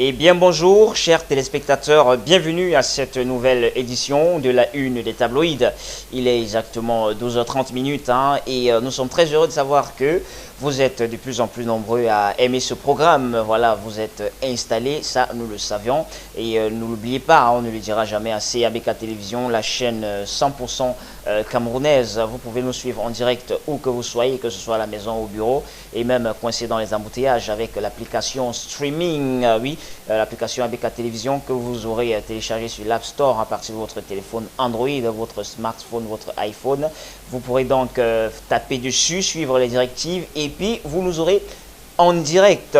Et bien bonjour, chers téléspectateurs, bienvenue à cette nouvelle édition de la Une des tabloïds. Il est exactement 12h30 et nous sommes très heureux de savoir que vous êtes de plus en plus nombreux à aimer ce programme. Voilà, vous êtes installés, ça nous le savions. Et ne l'oubliez pas, on ne le dira jamais assez, ABK Télévision, la chaîne 100% camerounaise. Vous pouvez nous suivre en direct où que vous soyez, que ce soit à la maison ou au bureau, et même coincé dans les embouteillages avec l'application streaming, l'application ABK Télévision que vous aurez téléchargée sur l'App Store à partir de votre téléphone Android, votre smartphone, votre iPhone. Vous pourrez donc taper dessus, suivre les directives et puis vous nous aurez en direct,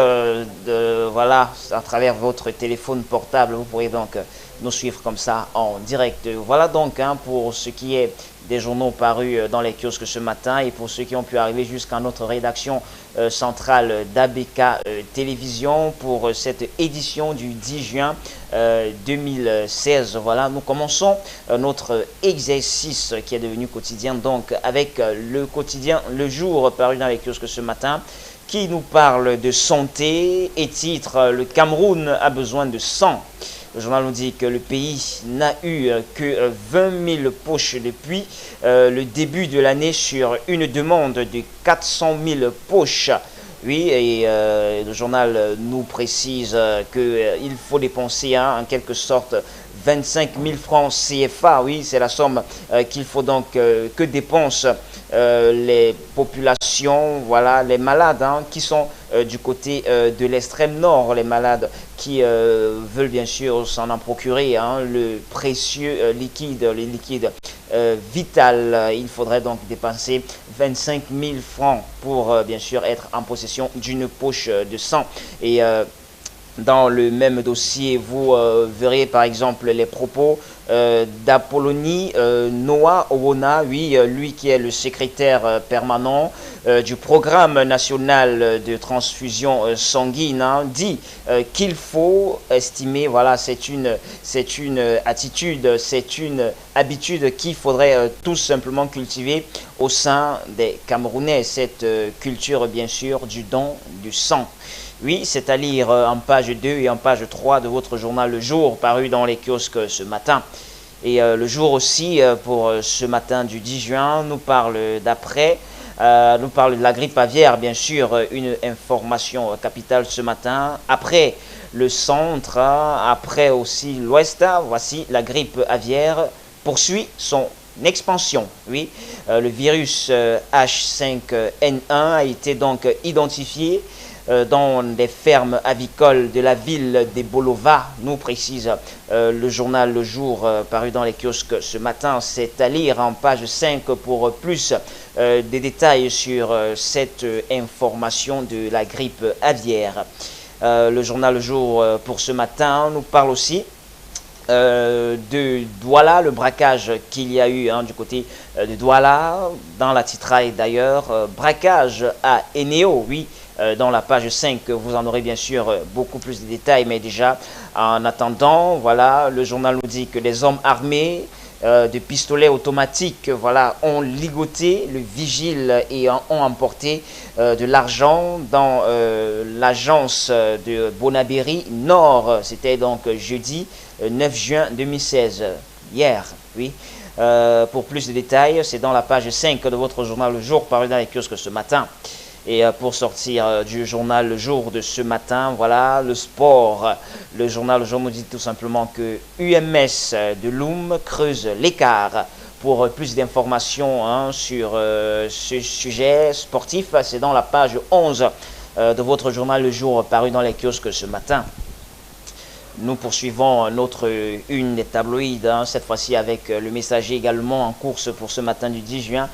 voilà, à travers votre téléphone portable. Vous pourrez donc nous suivre comme ça en direct. Voilà donc pour ce qui est des journaux parus dans les kiosques ce matin et pour ceux qui ont pu arriver jusqu'à notre rédaction centrale d'ABK Télévision pour cette édition du 10 juin 2016. Voilà, nous commençons notre exercice qui est devenu quotidien donc avec le quotidien Le Jour paru dans les kiosques ce matin, qui nous parle de santé et titre « Le Cameroun a besoin de sang ». Le journal nous dit que le pays n'a eu que 20 000 poches depuis le début de l'année sur une demande de 400 000 poches. Oui, et le journal nous précise qu'il faut dépenser en quelque sorte 25 000 francs CFA. Oui, c'est la somme qu'il faut donc que dépensent les populations, voilà, les malades qui sont du côté de l'extrême nord, les malades qui veulent bien sûr s'en procurer le précieux liquide, les liquides vital. Il faudrait donc dépenser 25 000 francs pour bien sûr être en possession d'une poche de sang. Et dans le même dossier, vous verrez par exemple les propos d'Apollonie Noah Owona, oui, lui qui est le secrétaire permanent du programme national de transfusion sanguine, dit qu'il faut estimer, voilà, c'est une attitude, c'est une habitude qu'il faudrait tout simplement cultiver au sein des Camerounais, cette culture bien sûr du don du sang. Oui, c'est à lire en page 2 et en page 3 de votre journal Le Jour, paru dans les kiosques ce matin. Et Le Jour aussi, pour ce matin du 10 juin, nous parle d'après, nous parle de la grippe aviaire, bien sûr, une information capitale ce matin. Après le centre, après aussi l'ouest, voici la grippe aviaire poursuit son expansion. Oui, le virus H5N1 a été donc identifié dans des fermes avicoles de la ville de Bolova, nous précise le journal Le Jour paru dans les kiosques ce matin. C'est à lire en page 5 pour plus des détails sur cette information de la grippe aviaire. Le journal Le Jour pour ce matin nous parle aussi de Douala, le braquage qu'il y a eu du côté de Douala, dans la titraille d'ailleurs, braquage à Eneo, oui, dans la page 5, vous en aurez bien sûr beaucoup plus de détails, mais déjà, en attendant, voilà, le journal nous dit que les hommes armés de pistolets automatiques, voilà, ont ligoté le vigile et ont emporté de l'argent dans l'agence de Bonabéry Nord. C'était donc jeudi 9 juin 2016, hier, oui. Pour plus de détails, c'est dans la page 5 de votre journal Le Jour, paru dans les kiosques ce matin. Et pour sortir du journal Le Jour de ce matin, voilà, le sport. Le journal Le Jour nous dit tout simplement que UMS de Loum creuse l'écart. Pour plus d'informations sur ce sujet sportif, c'est dans la page 11 de votre journal Le Jour paru dans les kiosques ce matin. Nous poursuivons notre une des tabloïds, cette fois-ci avec le Messager également en course pour ce matin du 10 juin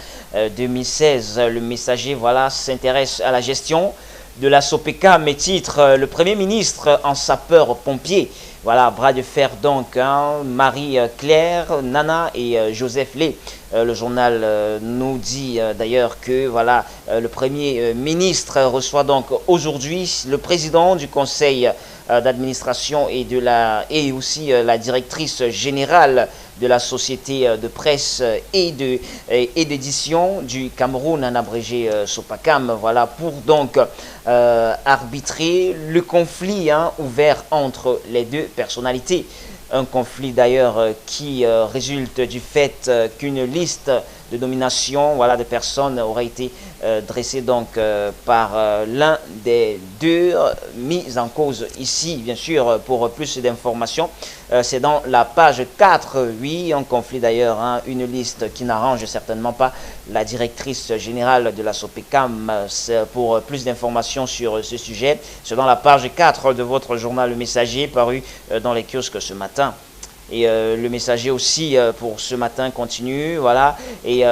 2016. Le Messager, voilà, s'intéresse à la gestion de la SOPECA, mais titre le Premier ministre en sapeur-pompier. Voilà, bras de fer donc, hein, Marie-Claire, Nana et Joseph Lé. Le journal nous dit d'ailleurs que voilà, le Premier ministre reçoit donc aujourd'hui le président du conseil d'administration et aussi la directrice générale de la société de presse et d'édition du Cameroun, en abrégé SOPACAM, voilà, pour donc arbitrer le conflit ouvert entre les deux personnalités. Un conflit d'ailleurs qui résulte du fait qu'une liste de nomination, voilà, de personnes aurait été dressée donc par l'un des deux mis en cause ici, bien sûr, pour plus d'informations. C'est dans la page 4, oui, un conflit d'ailleurs, une liste qui n'arrange certainement pas la directrice générale de la SOPACAM. Pour plus d'informations sur ce sujet, c'est dans la page 4 de votre journal Le Messager, paru dans les kiosques ce matin. Et le Messager aussi pour ce matin continue, voilà, et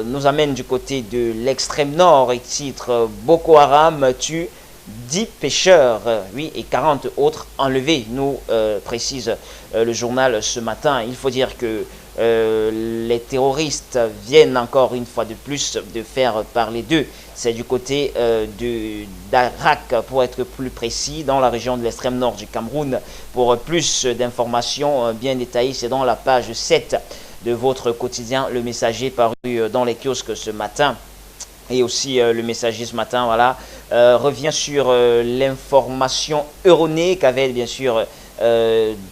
nous amène du côté de l'extrême nord et titre Boko Haram tue 10 pêcheurs, oui, et 40 autres enlevés, nous précise le journal ce matin. Il faut dire que les terroristes viennent encore une fois de plus de faire parler d'eux. C'est du côté d'Arak, pour être plus précis, dans la région de l'extrême nord du Cameroun. Pour plus d'informations bien détaillées, c'est dans la page 7 de votre quotidien Le Messager, paru dans les kiosques ce matin. Et aussi le Messager ce matin, voilà, revient sur l'information erronée qu'avait bien sûr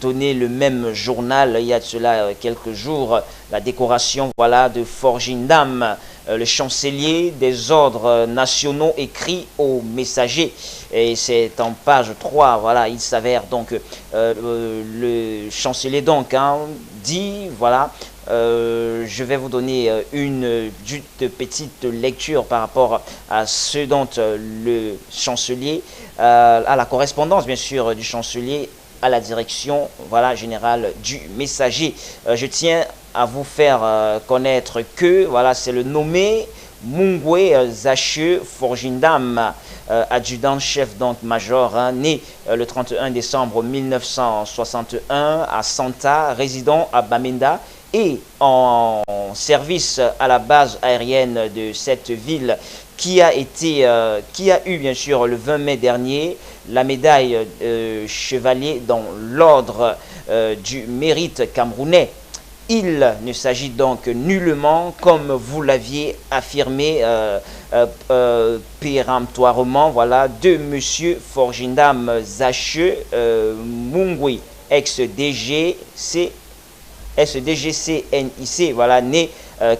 donné le même journal il y a de cela quelques jours, la décoration, voilà, de Forgindam, le chancelier des ordres nationaux, écrit au Messager. Et c'est en page 3, voilà, il s'avère donc le chancelier donc dit, voilà, je vais vous donner une petite lecture par rapport à ce dont le chancelier, à la correspondance bien sûr du chancelier à la direction, voilà, générale du Messager. Je tiens à vous faire connaître que voilà, c'est le nommé Mungwe Zache Forgindam, adjudant-chef donc major, né le 31 décembre 1961 à Santa, résident à Bamenda et en service à la base aérienne de cette ville, qui a eu bien sûr le 20 mai dernier la médaille chevalier dans l'ordre du mérite camerounais. Il ne s'agit donc nullement, comme vous l'aviez affirmé péremptoirement, voilà, de M. Forgindam Zache Mungwe, ex-DGCNIC, voilà, né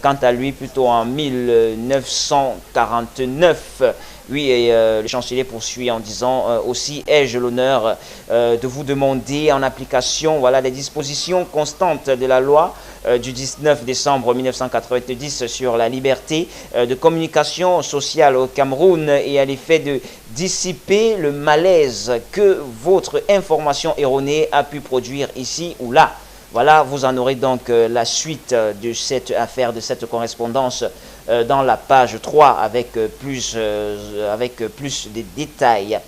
quant à lui plutôt en 1949. Oui, et le chancelier poursuit en disant aussi, ai-je l'honneur de vous demander, en application, voilà, des dispositions constantes de la loi du 19 décembre 1990 sur la liberté de communication sociale au Cameroun et à l'effet de dissiper le malaise que votre information erronée a pu produire ici ou là. Voilà, vous en aurez donc la suite de cette affaire, de cette correspondance dans la page 3 avec plus de détails.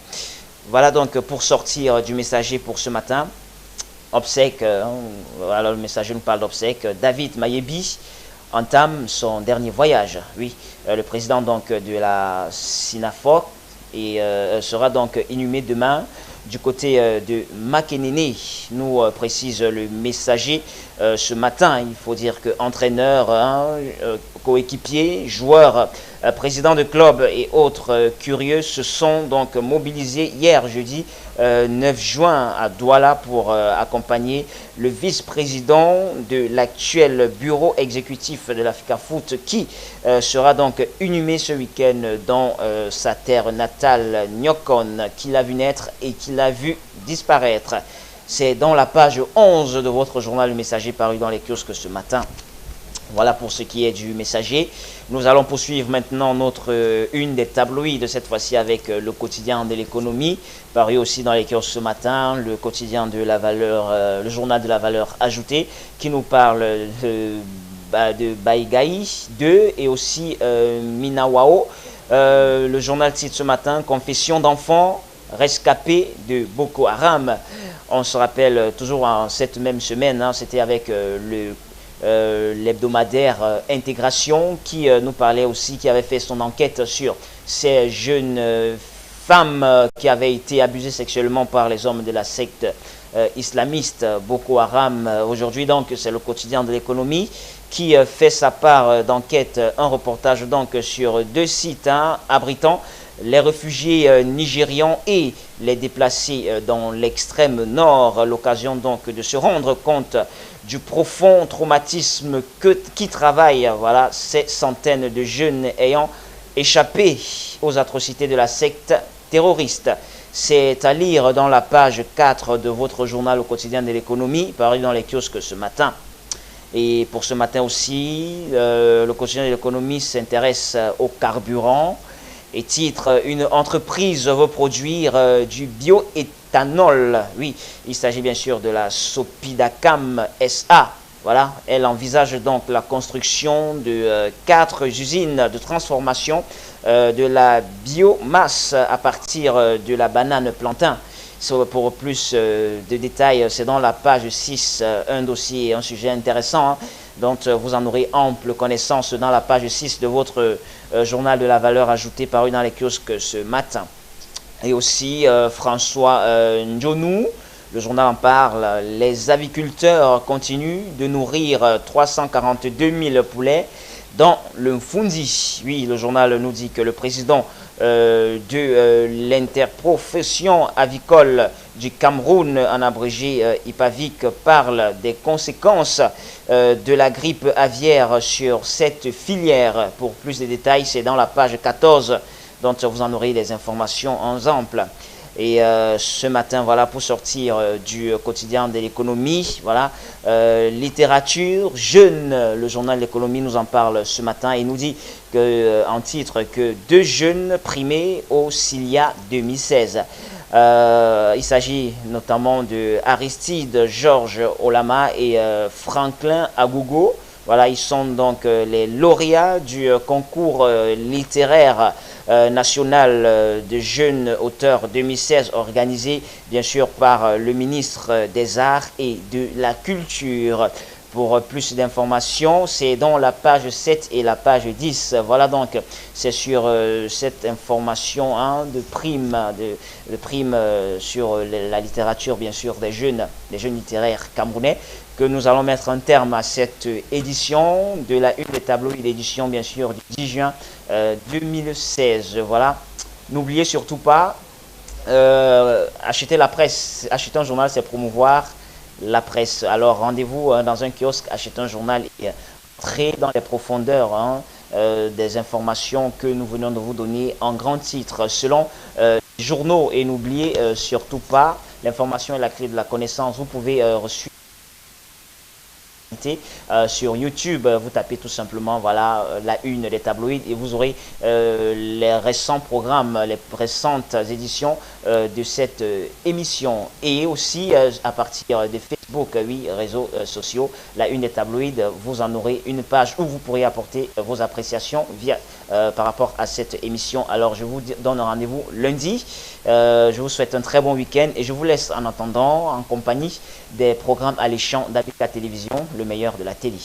Voilà donc pour sortir du Messager pour ce matin. Obsèque, alors le Messager nous parle d'obsèque. David Mayebi entame son dernier voyage. Oui, le président donc de la SINAFOC et sera donc inhumé demain du côté de Makenene, nous précise le Messager ce matin. Il faut dire que entraîneurs, coéquipiers, joueurs, présidents de club et autres curieux se sont donc mobilisés hier jeudi 9 juin à Douala pour accompagner le vice-président de l'actuel bureau exécutif de l'Africa Foot qui sera donc inhumé ce week-end dans sa terre natale, Nyokon, qu'il a vu naître et qu'il a vu disparaître. C'est dans la page 11 de votre journal Le Messager, paru dans les kiosques ce matin. Voilà pour ce qui est du Messager. Nous allons poursuivre maintenant notre une des tabloïds, cette fois-ci avec le quotidien de l'économie, paru aussi dans les kiosques ce matin, le quotidien de la valeur, le journal de la valeur ajoutée, qui nous parle de Baïgaï 2 et aussi Minawao. Le journal titre ce matin, confession d'enfants rescapés de Boko Haram. On se rappelle toujours en cette même semaine, hein, c'était avec l'hebdomadaire Intégration qui nous parlait aussi, qui avait fait son enquête sur ces jeunes femmes qui avaient été abusées sexuellement par les hommes de la secte islamiste Boko Haram. Aujourd'hui donc c'est le quotidien de l'économie qui fait sa part d'enquête, un reportage donc sur 2 sites hein, abritant les réfugiés nigérians et les déplacés dans l'extrême nord. L'occasion donc de se rendre compte du profond traumatisme qui travaille voilà, ces centaines de jeunes ayant échappé aux atrocités de la secte terroriste. C'est à lire dans la page 4 de votre journal au quotidien de l'économie, paru dans les kiosques ce matin. Et pour ce matin aussi, le quotidien de l'économie s'intéresse au carburant et titre « Une entreprise veut produire du bioéthanol ». Oui, il s'agit bien sûr de la Sopidacam SA. Voilà, elle envisage donc la construction de 4 usines de transformation de la biomasse à partir de la banane plantain. Pour plus de détails, c'est dans la page 6, un dossier, un sujet intéressant, hein, dont vous en aurez ample connaissance dans la page 6 de votre journal de la valeur ajoutée paru dans les kiosques ce matin. Et aussi François Ndjonou, le journal en parle, les aviculteurs continuent de nourrir 342 000 poulets dans le Fundi. Oui, le journal nous dit que le président de l'interprofession avicole du Cameroun, en abrégé IPAVIC, parle des conséquences de la grippe aviaire sur cette filière. Pour plus de détails, c'est dans la page 14, dont vous en aurez les informations ensemble. Et ce matin, voilà, pour sortir du quotidien de l'économie, voilà, littérature jeune, le journal de l'économie nous en parle ce matin et nous dit que, en titre que 2 jeunes primés au CILIA 2016. Il s'agit notamment de Aristide Georges Olama et Franklin Agogo. Voilà, ils sont donc les lauréats du concours littéraire national de jeunes auteurs 2016 organisé bien sûr par le ministre des Arts et de la Culture. Pour plus d'informations, c'est dans la page 7 et la page 10. Voilà donc, c'est sur cette information hein, de prime sur la littérature, bien sûr, des jeunes littéraires camerounais, que nous allons mettre un terme à cette édition de la une des tabloïds, l'édition, bien sûr, du 10 juin 2016. Voilà. N'oubliez surtout pas, acheter la presse, acheter un journal, c'est promouvoir la presse. Alors rendez-vous dans un kiosque, achetez un journal et entrez dans les profondeurs hein, des informations que nous venons de vous donner en grands titres selon les journaux. Et n'oubliez surtout pas, l'information est la clé de la connaissance. Vous pouvez reçu sur YouTube, vous tapez tout simplement voilà la une des tabloïds et vous aurez les récents programmes, les récentes éditions de cette émission. Et aussi à partir de Facebook, oui, réseaux sociaux, la une des tabloïds, vous en aurez une page où vous pourrez apporter vos appréciations via par rapport à cette émission. Alors je vous donne rendez-vous lundi. Je vous souhaite un très bon week-end et je vous laisse en attendant en compagnie des programmes alléchants d'Africa Télévision, le meilleur de la télé.